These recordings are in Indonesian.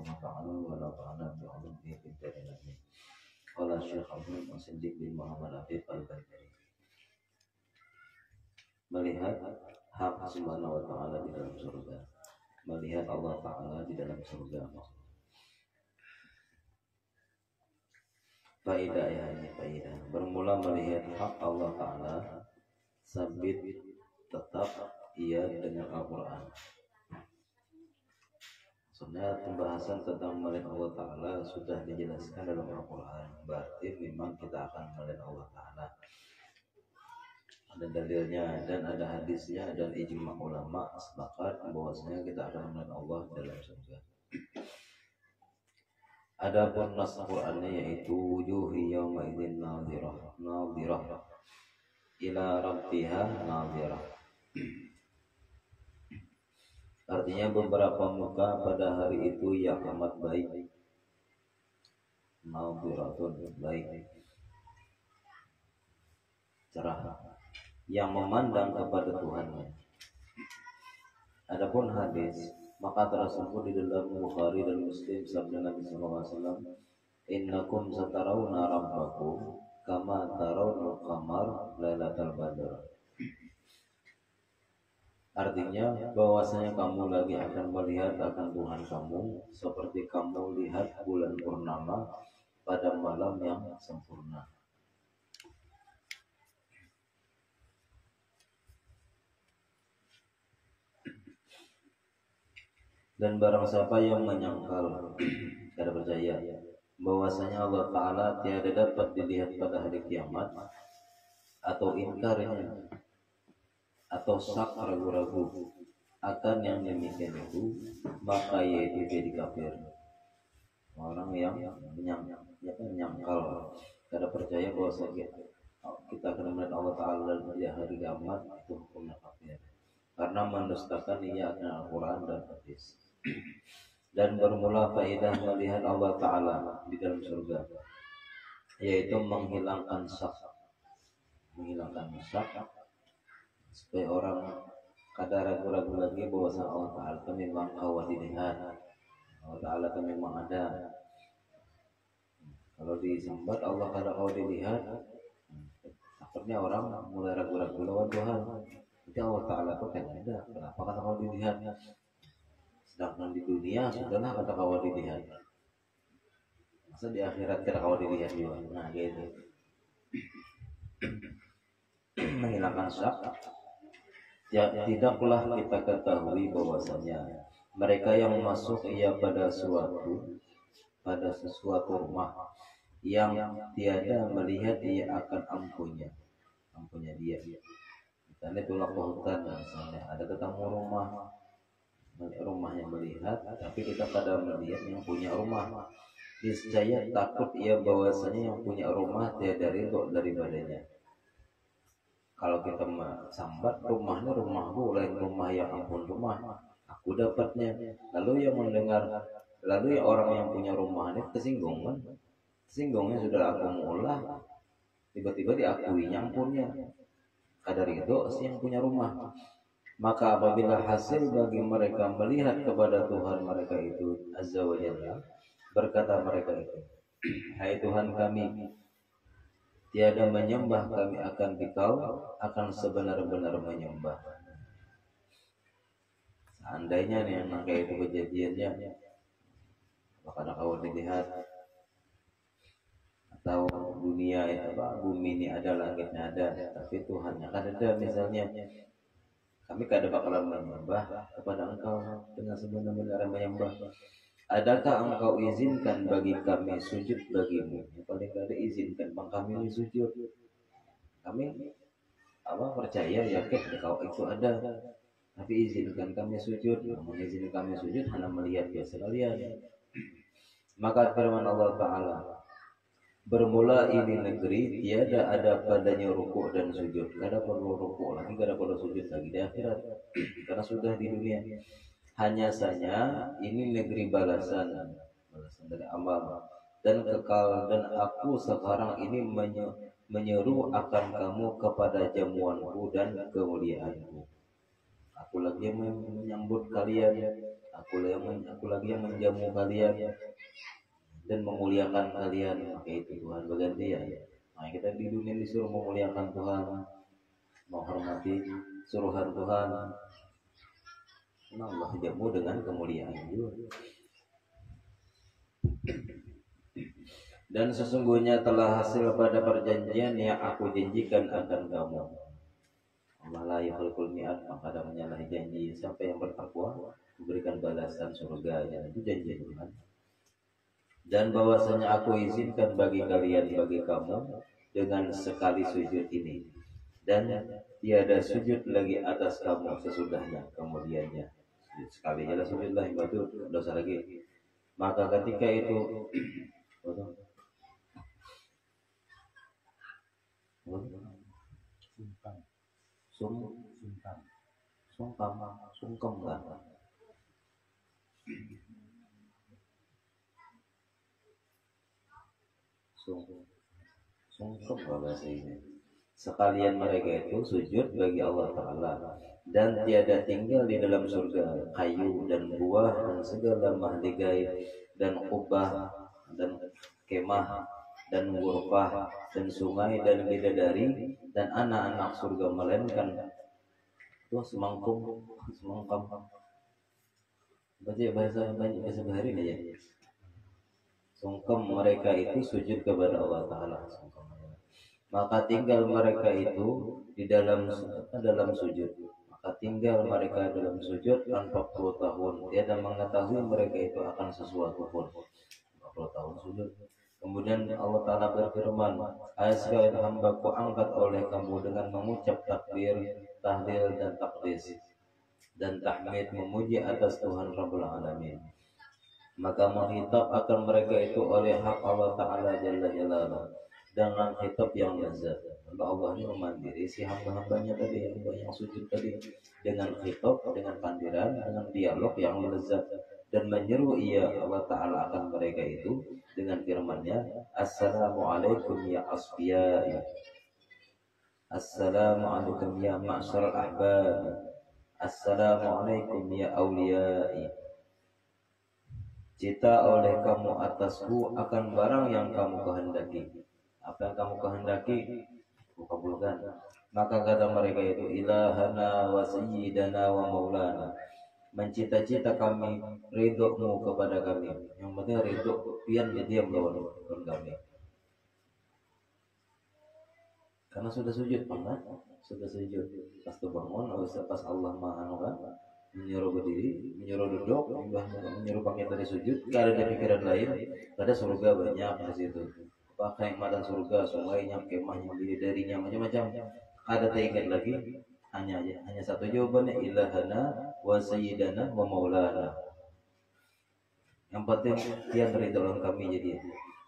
Allah Ta'ala wa nafa'ana bi'ulumihi fid dharain amin. Qala Syekh Abdul Musaddiq bin Muhammad Afif Al-Badri. Melihat hak Subhanahu wa Ta'ala di dalam surga, melihat Allah Ta'ala di dalam surga. Faidah ya, ini faidah. Bermula melihat hak Allah Ta'ala, sabit tetap ia dengan Al-Quran. Sebenarnya pembahasan tentang melihat Allah Ta'ala sudah dijelaskan dalam Al-Quran. Berarti memang kita akan melihat Allah Ta'ala. Ada dalilnya dan ada hadisnya dan ijma ulama sepakat bahwasanya kita akan melihat Allah dalam surga. Adapun nas Qur'annya yaitu wujuhi yawma idzin nadhirah ila rabbiha nadhirah. Artinya beberapa muka pada hari itu yang amat baik. Nadhiratun, baik, cerah, yang memandang kepada Tuhannya. Adapun hadis, maka tersebut di dalam Bukhari dan Muslim sabda Nabi SAW, innakum satarawna rabbakum kama tarawna qamar lailatal badr. Artinya bahwasanya kamu lagi akan melihat akan Tuhan kamu seperti kamu lihat bulan purnama pada malam yang sempurna. Dan barang siapa yang menyangkal, tidak percaya bahwasanya Allah Ta'ala tiada dapat dilihat pada hari kiamat, atau ingkarnya, atau sak ragu-ragu akan yang demikian itu, maka yaitu jadi kafir. Orang yang menyangkal, tidak percaya bahwasanya kita akan melihat Allah Ta'ala di hari kiamat, itu hukumnya kafir, karena mendustakan ia akan Al-Quran dan hadis. Dan bermula faedah melihat Allah Ta'ala di dalam surga, yaitu menghilangkan syak, supaya orang kada ragu-ragu lagi bahwa Allah Ta'ala itu memang kawat dilihat, Allah Ta'ala itu memang ada. Kalau disambat Allah kada kawat dilihat, takutnya orang mulai ragu-ragu lawan Tuhan. Jadi Allah Ta'ala itu kan ada, kenapa kada kawat dilihat? Sedangkan di dunia sudahlah kata kawat dilihat, masa di akhirat kata kawat dilihat juga. Nah gitu. Menghilangkan syak, ya tidaklah kita ketahui bahwasanya mereka yang masuk ia pada sesuatu rumah yang tiada melihat ia akan ampunnya dia. Misalnya tulang hutan, misalnya ada tetamu rumahnya melihat, tapi kita pada melihat yang punya rumah. Niscaya takut ia bahwasanya yang punya rumah tiada ridho daripadanya. Kalau kita sambat rumahnya rumahku, lain rumah yang ampun rumah aku dapatnya. Lalu yang orang yang punya rumah ini tersinggungan sudah aku mulai tiba-tiba diakui nyampunnya kadar itu si yang punya rumah. Maka apabila hasil bagi mereka melihat kepada Tuhan mereka itu Azza wa Jalla, berkata mereka itu, hai Tuhan kami, tiada menyembah kami akan Dikau, akan sebenar-benar menyembah. Seandainya nih yang kayak itu kejadiannya, maka kau dilihat, atau dunia bumi ini ada, langitnya ada, tapi Tuhannya kan ada. Misalnya kami kada bakalan menyembah kepada Engkau dengan sebenar-benar menyembah. Adakah Engkau izinkan bagi kami sujud bagimu? Yang paling kada izinkan bang kami sujud. Kami percaya yakin Engkau itu ada, tapi izinkan kami sujud. Mengizinkan kami sujud hanya melihat biasa kalian. Maka firman Allah Ta'ala, bermula ini negeri tiada ada padanya rukuk dan sujud. Kada perlu rukuk lagi, kada perlu sujud lagi di akhirat, karena sudah di dunia. Hanya saja ini negeri balasan dari amal dan kekal, dan aku sekarang ini menyeru akan kamu kepada jamuanku dan kemuliaanku. aku lagi yang menyambut kalian, aku lagi yang menjamu kalian dan memuliakan kalian. Maka itu Tuhan bergantian. Nah, kita di dunia disuruh memuliakan Tuhan, menghormati suruhan Tuhan. Nah, Allah jamu dengan kemuliaan juga. Dan sesungguhnya telah hasil pada perjanjian yang aku janjikan akan kamu. Allah la yukhliful mi'ad, maka ada menyalahi janji. Siapa yang bertakwa memberikan balasan surga, itu janji Tuhan. Dan bahwasanya aku izinkan bagi kalian, bagi kamu, dengan sekali sujud ini, dan tiada sujud lagi atas kamu sesudahnya, kemudiannya sekali aja sujudlah, itu dosa lagi. Maka ketika itu sungkem kan? Sungkem bahasa ini. Sekalian mereka itu sujud bagi Allah Ta'ala, dan tiada tinggal di dalam surga kayu dan buah dan segala mahligai dan kubah dan kemah dan ghurfah dan sungai dan bidadari dan anak-anak surga, melainkan semangkam bahasa bahari aja. Sungkem mereka itu sujud kepada Allah Ta'ala. Maka tinggal mereka itu di dalam sujud. Maka tinggal mereka dalam sujud 40 tahun. Tiada mengetahui mereka itu akan sesuatu pun. 40 tahun sujud. Kemudian Allah Ta'ala berfirman, hai sekalian hambaku, angkat oleh kamu dengan mengucap takbir, tahlil dan takdis dan tahmid, memuji atas Tuhan Rabbul Alamin. Maka menghitab akan mereka itu oleh hak Allah Ta'ala Jalla Jalaluhu dengan khitab yang lezat. Allah ini memandiri si hamba-hambanya tadi, yang sujud tadi, dengan khitab, dengan pandiran, dengan dialog yang lezat, dan menyeru ia Allah Ta'ala akan mereka itu dengan firman-Nya, Assalamualaikum ya asfiyai, Assalamualaikum ya ma'syarul ahbab, Assalamualaikum ya awliyai. Cita oleh kamu atasku akan barang yang kamu kehendaki. Apa yang kamu kehendaki, aku kabulkan. Maka kata mereka itu, ilahana wa sayyidana wa maulana, mencita-cita kami ridhomu kepada kami. Yang penting ridho pian jadi yang melawan kami. Karena sudah sujud, kan? Sudah sujud. Pas bangun, pas Allah Maha menyuruh berdiri, menyuruh duduk, menyuruh pakai dari sujud, gak ada pikiran lain, ada surga banyak di situ. Pakai kenikmatan surga, sungainya, kemahnya, bidadarinya, macam-macam. Ada teringat lagi, hanya satu jawabannya, ilahana wa sayyidana wa maulana. Yang penting dia beri dalam kami jadi.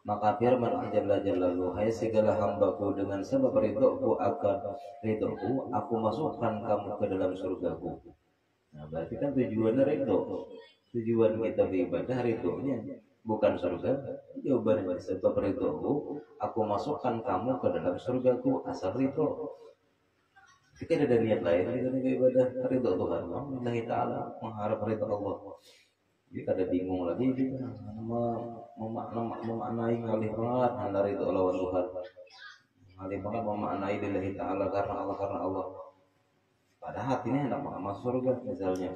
Maka firman Jalla Jalaluhu, hai segala hambaku, dengan sebab ridhoku akan ridhoku, aku masukkan kamu ke dalam surgaku. Nah, berarti kan tujuannya ridho. Tujuan kita beribadah ridhonya bukan surga. Jawabannya sebab ridhoku, aku masukkan kamu ke dalam surgaku, asal ridho. Jika ada niat lain kita beribadah ridho Tuhan, Allah Ta'ala, mengharap ridho Allah. Jadi kada bingung lagi gitu, memaknai ngalih banget antara itu lawan Tuhan, ngalih banget memaknai lillahi ta'ala, karena Allah. Pada hatinya hendak masuk surga misalnya.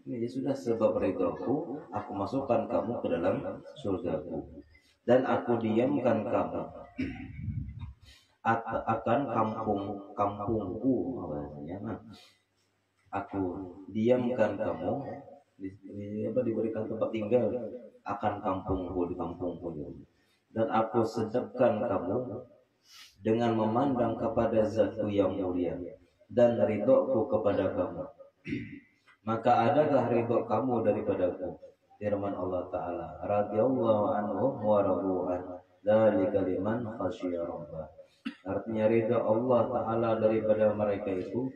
Ini sudah sebab ridhoku, aku masukkan kamu ke dalam surgaku, dan aku diamkan kamu akan kampungku, aku diamkan kamu diberikan tempat tinggal akan kampungku, di kampungku, dan aku sedapkan kamu dengan memandang kepada Zatku yang mulia dan ridhoku kepada kamu. Maka adakah ridho kamu daripadaku? Firman Allah Ta'ala, radhiyallahu anhum wa radu an, dzalika liman khasyiya rabbah. Artinya ridho Allah Ta'ala daripada mereka itu,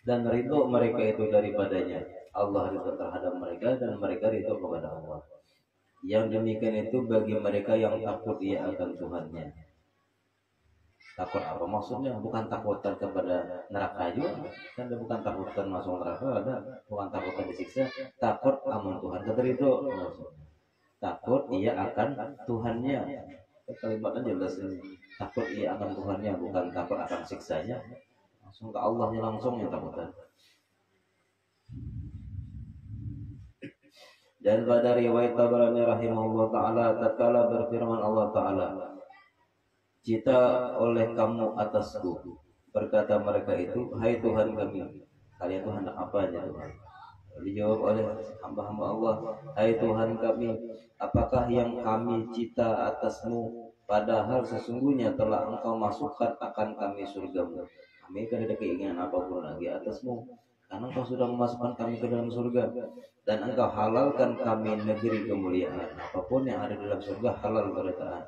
dan ridho mereka itu daripadanya. Allah ridho terhadap mereka dan mereka ridho kepada Allah. Yang demikian itu bagi mereka yang takut ia akan Tuhannya. Takut apa maksudnya? Bukan takutan kepada neraka juga, kan bukan takutan masuk neraka, ada bukan takutan disiksa, takut amun Tuhan keterido maksudnya. Takut ia akan Tuhannya. Kalimatnya jelas ini. Takut ia akan Tuhannya, bukan takut akan siksanya. Langsung ke Allahnya langsung yang takutan. Dan pada riwayat Tabarani rahimahullah taala tatkala berfirman Allah taala, "Cita oleh kamu atasku." Berkata mereka itu, "Hai Tuhan kami." Kalian Tuhan apanya Tuhan? Dijawab oleh hamba-hamba Allah, "Hai Tuhan kami, apakah yang kami cita atasmu, padahal sesungguhnya telah Engkau masukkan akan kami surgamu. Kami tidak ada keinginan apapun lagi atasmu, karena Engkau sudah memasukkan kami ke dalam surga, dan Engkau halalkan kami negeri kemuliaan. Apapun yang ada di dalam surga halal berkata."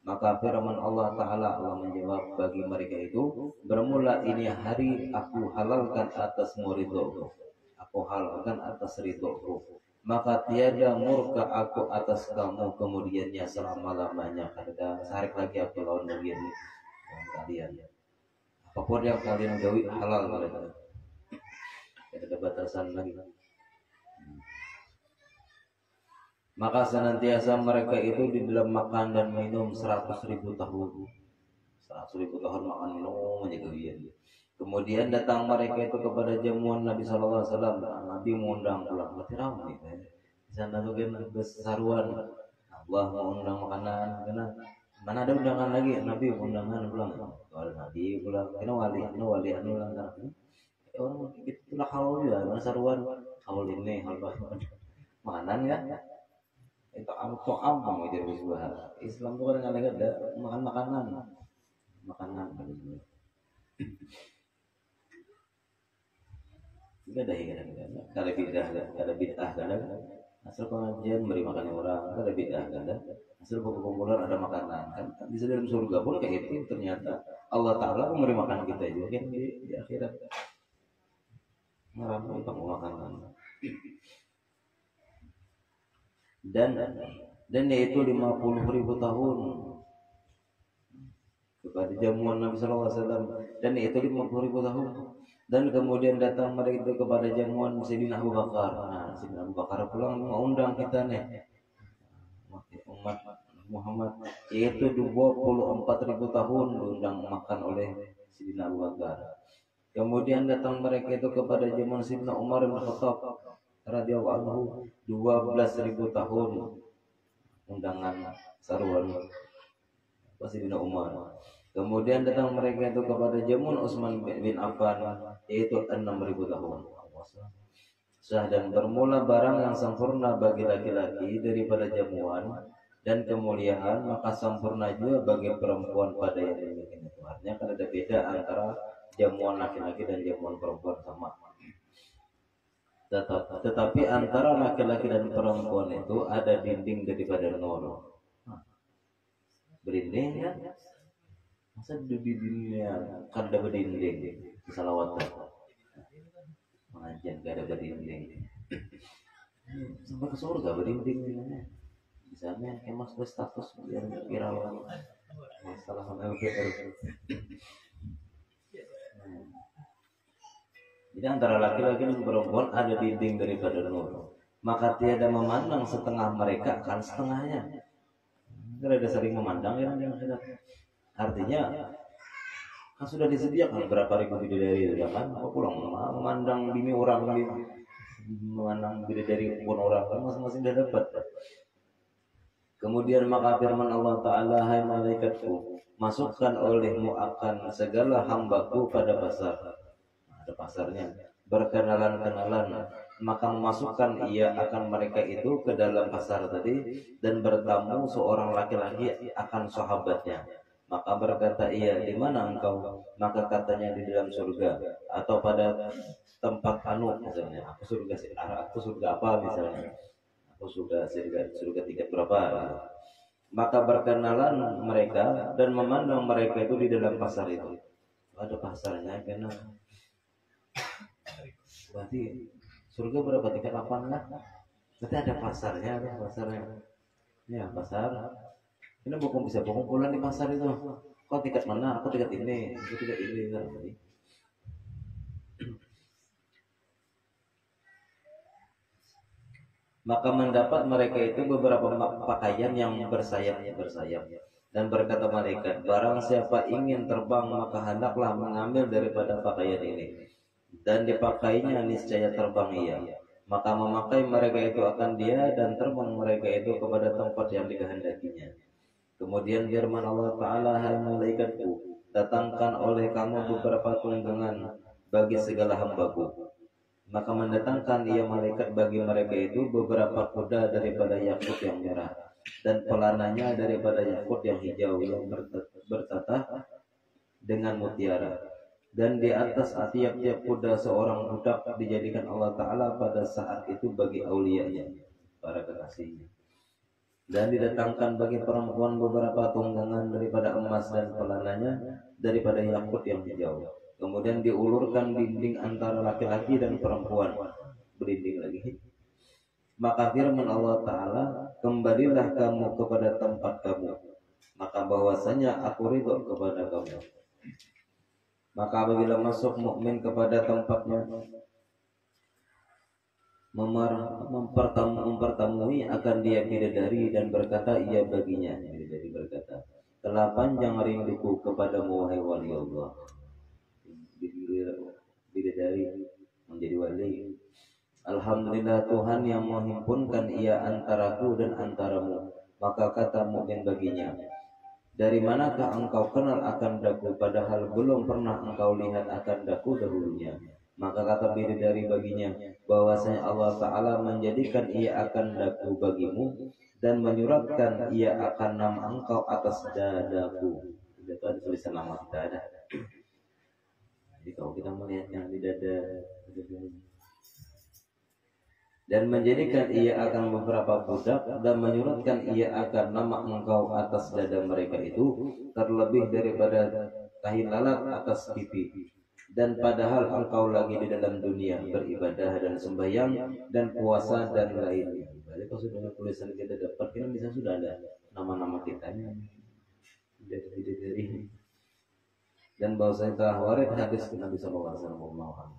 Maka firman Allah Ta'ala, Allah menjawab bagi mereka itu, "Bermula ini hari aku halalkan atasmu ridhoku. Aku halalkan atas ridhoku. Maka tiada murka aku atas kamu kemudiannya selama-lamanya." Kata sehari lagi aku lawan bagian kalian. Apapun yang kalian gawi halal mereka. Tidak ada batasan lagi. Maka senantiasa mereka itu di dalam makan dan minum 100.000 tahun. 100.000 tahun makan minum menjadi kalian. Kemudian datang mereka itu kepada jamuan Nabi Sallallahu Alaihi Wasallam. Nabi mengundang pulang. Berarti ramai. Di sana tuh kan besaruan. Allah mengundang makanan. Karena mana ada undangan lagi? Nabi undangan pulang. Kalau Nabi pulang, kena wali anu ulang. Orang itulah haul ya, besaruan. Haul ini, haul makanan kan? Itu am mau jadi sebuah Islam tuh kadang-kadang ada makan makanan Enggak ada ya ada bid'ah kadang asal pengajian beri makan orang, ada bid'ah kadang asal perkumpulan ada makanan kan di dalam surga pun kayak itu ternyata Allah Ta'ala memberi makan kita juga kan di akhirat ngeramu makanan dan yaitu 50.000 tahun kepada jamuan Nabi Sallallahu Alaihi Wasallam, dan yaitu 50.000 tahun. Dan kemudian datang mereka itu kepada jamuan Sayyidina Abu Bakar. Nah, Sayyidina Abu Bakar pulang mengundang kita nih umat Muhammad, yaitu 24.000 tahun diundang makan oleh Sayyidina Abu Bakar. Kemudian datang mereka itu kepada jamuan Sayyidina Umar bin Khattab radhiyallahu anhu, 12.000 tahun undangan saruan Sayyidina Umar. Kemudian datang mereka itu kepada jamuan Utsman bin Affan, yaitu 6.000 tahun. Sah dan bermula barang yang sempurna bagi laki-laki daripada jamuan dan kemuliaan, maka sempurna juga bagi perempuan pada yang demikian itu. Artinya kan ada beda antara jamuan laki-laki dan jamuan perempuan sama. Tetapi antara laki-laki dan perempuan itu ada dinding daripada nur. Berinding kan? Masa di dunia kan ada berdinding di salawatan pengajian gak ada berdinding sampai ke surga berdinding di sana emas berstatus biar viral masalah sama LDR. Jadi antara laki-laki dan perempuan ada dinding daripada nur, maka tiada memandang setengah mereka kan setengahnya. Tidak ada sering memandang yang artinya kan sudah disediakan berapa ribu bidadari itu ya kan? Apa pulang memandang bini orang kali, memandang bidadari pun orang kan masing-masing sudah dapat. Kemudian maka firman Allah Ta'ala, "Hai malaikatku, masukkan olehmu akan segala hambaku pada pasar." Ada pasarnya, berkenalan-kenalan, maka memasukkan ia akan mereka itu ke dalam pasar tadi, dan bertamu seorang laki-laki akan sahabatnya. Maka berkata ia, "Di mana engkau?" Maka katanya, "Di dalam surga," atau pada tempat misalnya, aku surga apa misalnya, aku surga tingkat berapa. Maka berkenalan mereka dan memandang mereka itu di dalam pasar itu. Ada pasarnya karena berarti surga berapa tingkat 8 lah. Berarti ada pasarnya. Ya pasar. Ini bisa berkumpulan di pasar itu. kau tingkat mana, aku tingkat ini, aku tingkat ini kan. Maka mendapat mereka itu beberapa pakaian yang bersayap dan berkata malaikat, barang siapa ingin terbang maka hendaklah mengambil daripada pakaian ini dan dipakainya niscaya terbang ia. Maka memakai mereka itu akan dia dan terbang mereka itu kepada tempat yang dikehendakinya. Kemudian firman Allah Ta'ala, hai malaikatku, datangkan oleh kamu beberapa tunggangan bagi segala hambaku. Maka mendatangkan ia malaikat bagi mereka itu beberapa kuda daripada yakut yang merah dan pelananya daripada yakut yang hijau yang bertatah dengan mutiara. Dan di atas tiap-tiap kuda seorang budak dijadikan Allah Ta'ala pada saat itu bagi aulianya, para kekasihnya. Dan didatangkan bagi perempuan beberapa tunggangan daripada emas dan pelananya daripada yakut yang hijau. Kemudian diulurkan dinding antara laki-laki dan perempuan, berinding lagi. Maka firman Allah Ta'ala, kembalilah kamu kepada tempat kamu, maka bahwasanya aku ridho kepada kamu. Maka apabila masuk mukmin kepada tempatnya, mempertamui akan dia bidadari dan berkata ia baginya, bidadari berkata, telah panjang rinduku kepadamu wahai wali Allah. Bidadari menjadi wali. Alhamdulillah Tuhan yang menghimpunkan ia antaraku dan antaramu. Maka kata mukmin baginya, dari manakah engkau kenal akan daku padahal belum pernah engkau lihat akan daku dahulunya? Maka kata bidadari baginya, bahwasanya Allah Ta'ala menjadikan ia akan daku bagimu dan menyuratkan ia akan nama engkau atas dadaku. Itu ada tulisan nama kita ada. Jadi kalau kita melihat yang di dada, dan menjadikan ia akan beberapa budak dan menyuratkan ia akan nama engkau atas dada mereka itu terlebih daripada tahi lalat atas pipi. Dan padahal engkau lagi di dalam dunia beribadah dan sembahyang dan puasa dan lainnya. Jadi kalau sudah tulisan kita dapat, kita bisa sudah ada nama-nama kitanya dari dan bahwasanya telah warid hadis Nabi Sallallahu Alaihi Wasallam.